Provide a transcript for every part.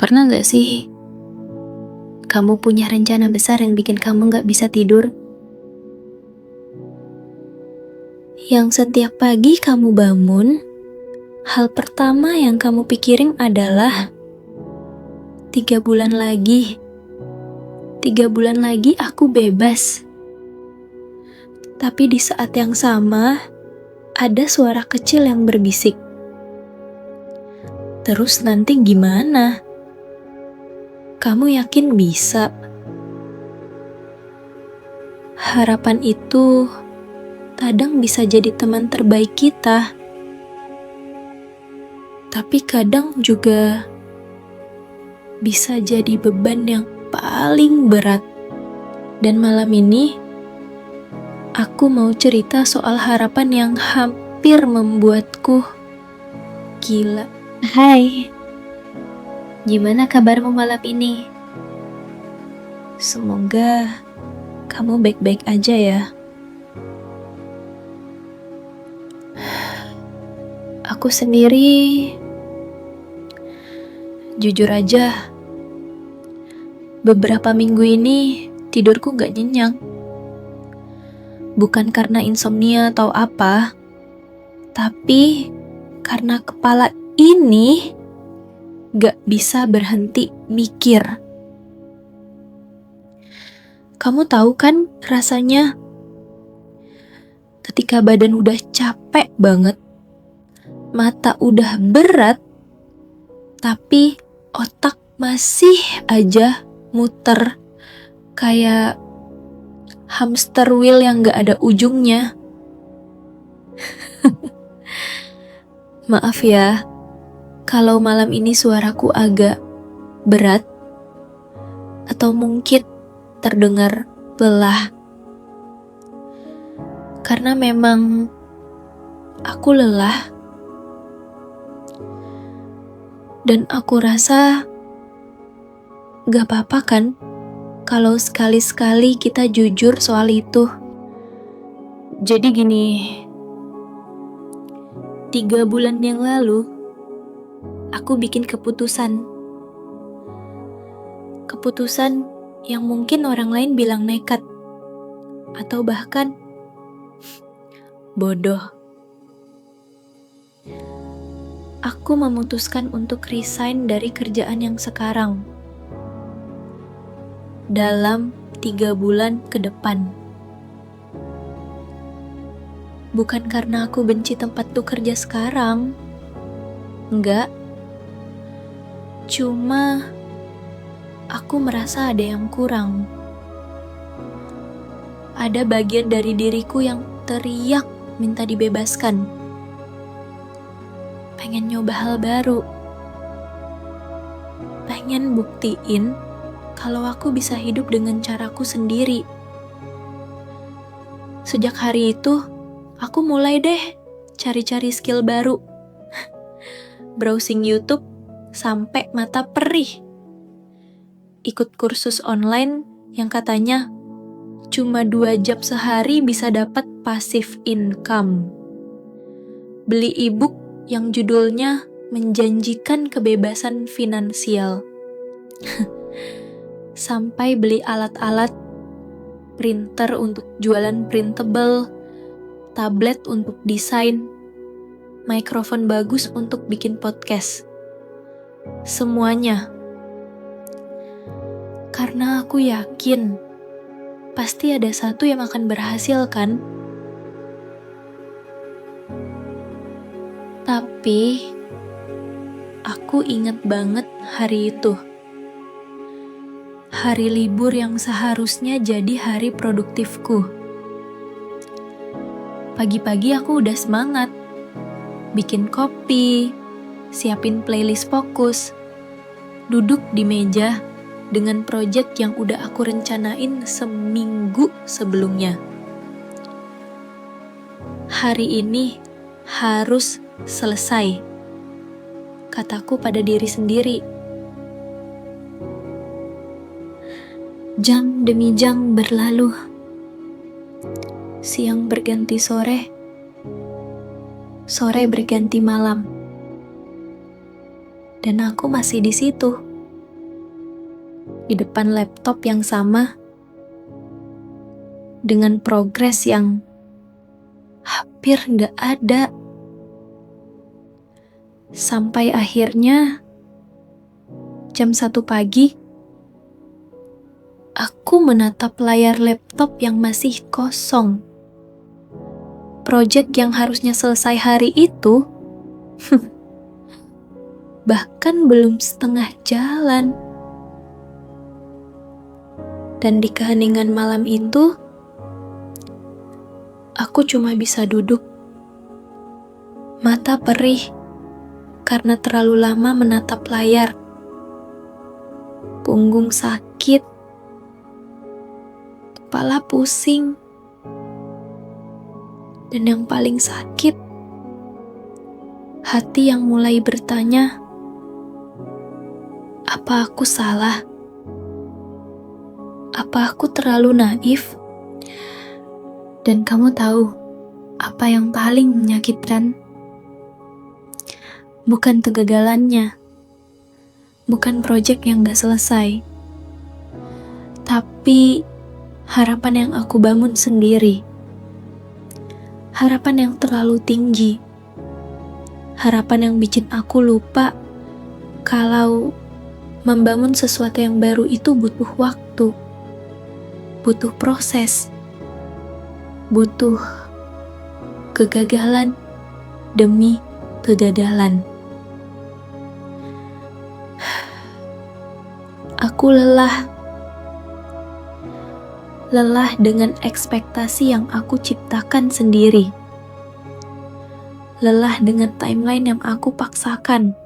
Pernah gak sih kamu punya rencana besar yang bikin kamu gak bisa tidur? Yang setiap pagi kamu bangun, hal pertama yang kamu pikirin adalah 3 bulan lagi aku bebas. Tapi di saat yang sama, ada suara kecil yang berbisik. Terus nanti gimana? Kamu yakin bisa? Harapan itu kadang bisa jadi teman terbaik kita. Tapi kadang juga bisa jadi beban yang paling berat. Dan malam ini, aku mau cerita soal harapan yang hampir membuatku gila. Hai, gimana kabarmu malam ini? Semoga kamu baik-baik aja ya. Aku sendiri, jujur aja, beberapa minggu ini tidurku gak nyenyak. Bukan karena insomnia atau apa, tapi karena kepala ini gak bisa berhenti mikir. Kamu tahu kan rasanya ketika badan udah capek banget, mata udah berat, tapi otak masih aja muter kayak hamster wheel yang gak ada ujungnya. Maaf ya, kalau malam ini suaraku agak berat atau mungkin terdengar lelah. Karena memang aku lelah. Dan aku rasa gak apa-apa kan kalau sekali-sekali kita jujur soal itu. Jadi gini, 3 bulan yang lalu aku bikin keputusan yang mungkin orang lain bilang nekat atau bahkan bodoh. Aku memutuskan untuk resign dari kerjaan yang sekarang dalam 3 bulan ke depan. Bukan karena aku benci tempatku kerja sekarang. Enggak. Cuma aku merasa ada yang kurang. Ada bagian dari diriku yang teriak minta dibebaskan. Pengen nyoba hal baru. Pengen buktiin kalau aku bisa hidup dengan caraku sendiri. Sejak hari itu, aku mulai deh cari-cari skill baru. Browsing YouTube sampai mata perih. Ikut kursus online yang katanya cuma 2 jam sehari bisa dapat passive income. Beli ebook yang judulnya menjanjikan kebebasan finansial. Sampai beli alat-alat printer untuk jualan printable, tablet untuk desain, mikrofon bagus untuk bikin podcast. Semuanya. Karena aku yakin pasti ada satu yang akan berhasil kan? Tapi aku ingat banget hari itu. Hari libur yang seharusnya jadi hari produktifku. Pagi-pagi aku udah semangat. Bikin kopi, siapin playlist fokus, duduk di meja dengan proyek yang udah aku rencanain seminggu sebelumnya. Hari ini harus selesai, kataku pada diri sendiri. Jam demi jam berlalu. Siang berganti sore, sore berganti malam. Dan aku masih di situ, di depan laptop yang sama, dengan progres yang hampir nggak ada. Sampai akhirnya jam 1 pagi, aku menatap layar laptop yang masih kosong. Proyek yang harusnya selesai hari itu, bahkan belum setengah jalan. Dan di keheningan malam itu, aku cuma bisa duduk, mata perih karena terlalu lama menatap layar. Punggung sakit, kepala pusing, dan yang paling sakit, hati yang mulai bertanya, apa aku salah? Apa aku terlalu naif? Dan kamu tahu apa yang paling menyakitkan? Bukan kegagalannya, bukan proyek yang gak selesai, tapi harapan yang aku bangun sendiri. Harapan yang terlalu tinggi. Harapan yang bikin aku lupa kalau membangun sesuatu yang baru itu butuh waktu, butuh proses, butuh kegagalan demi kegagalan. Aku lelah dengan ekspektasi yang aku ciptakan sendiri. Lelah dengan timeline yang aku paksakan.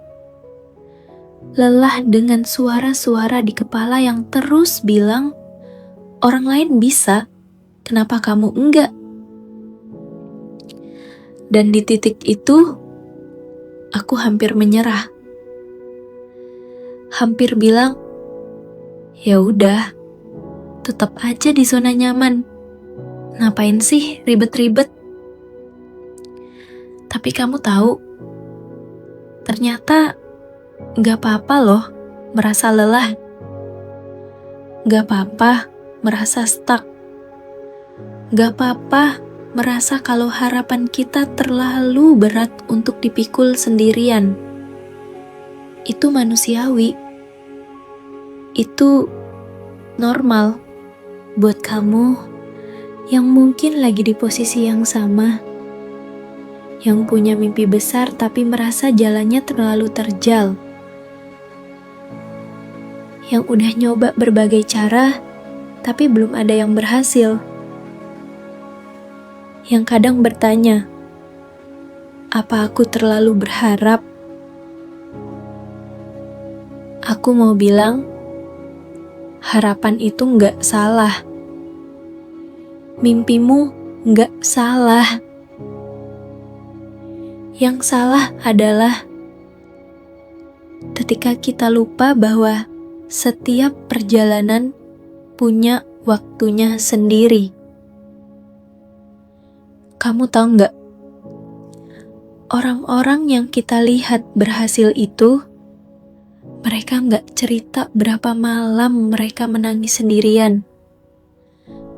Lelah dengan suara-suara di kepala yang terus bilang, orang lain bisa, kenapa kamu enggak? Dan di titik itu, aku hampir menyerah. Hampir bilang, ya udah, tetap aja di zona nyaman. Ngapain sih ribet-ribet? Tapi kamu tahu, ternyata gak apa-apa loh merasa lelah. Gak apa-apa merasa stuck. Gak apa-apa merasa kalau harapan kita terlalu berat untuk dipikul sendirian. Itu manusiawi. Itu normal buat kamu yang mungkin lagi di posisi yang sama, yang punya mimpi besar tapi merasa jalannya terlalu terjal, yang udah nyoba berbagai cara tapi belum ada yang berhasil, yang kadang bertanya, apa aku terlalu berharap? Aku mau bilang, harapan itu nggak salah. Mimpimu nggak salah. Yang salah adalah ketika kita lupa bahwa setiap perjalanan punya waktunya sendiri. Kamu tahu nggak? Orang-orang yang kita lihat berhasil itu, mereka nggak cerita berapa malam mereka menangis sendirian.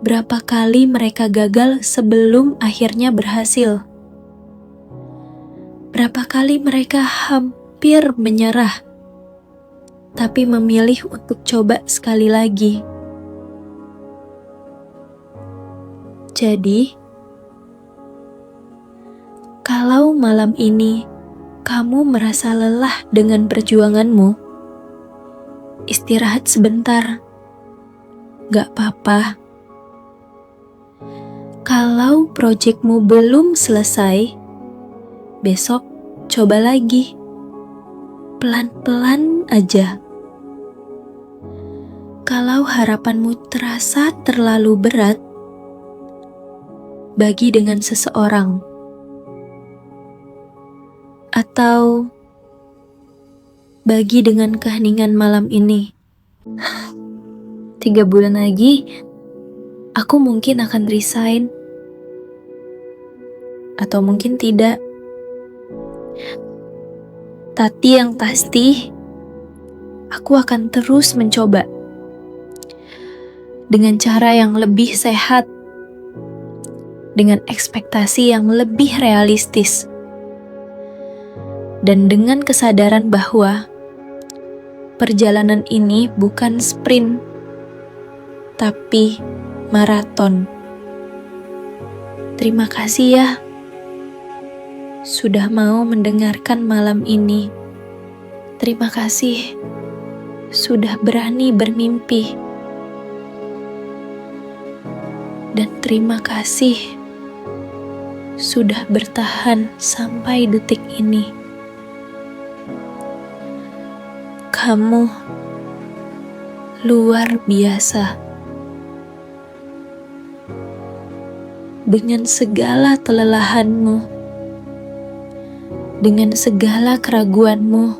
Berapa kali mereka gagal sebelum akhirnya berhasil. Berapa kali mereka hampir menyerah, tapi memilih untuk coba sekali lagi. Jadi, kalau malam ini kamu merasa lelah dengan perjuanganmu, istirahat sebentar, gak apa-apa. Kalau proyekmu belum selesai, besok coba lagi, pelan-pelan aja. Kalau harapanmu terasa terlalu berat, bagi dengan seseorang. Atau bagi dengan keheningan malam ini. 3 bulan lagi, aku mungkin akan resign. Atau mungkin tidak. Tapi yang pasti, aku akan terus mencoba. dengan cara yang lebih sehat, dengan ekspektasi yang lebih realistis, dan dengan kesadaran bahwa perjalanan ini bukan sprint, tapi maraton. Terima kasih ya, sudah mau mendengarkan malam ini. Terima kasih, sudah berani bermimpi. Dan terima kasih, sudah bertahan sampai detik ini. Kamu luar biasa. Dengan segala kelelahanmu, dengan segala keraguanmu,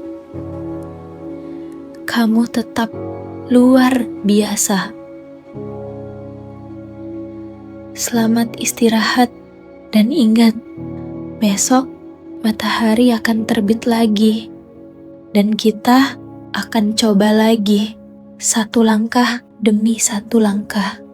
kamu tetap luar biasa. Selamat istirahat dan ingat, besok matahari akan terbit lagi dan kita akan coba lagi, satu langkah demi satu langkah.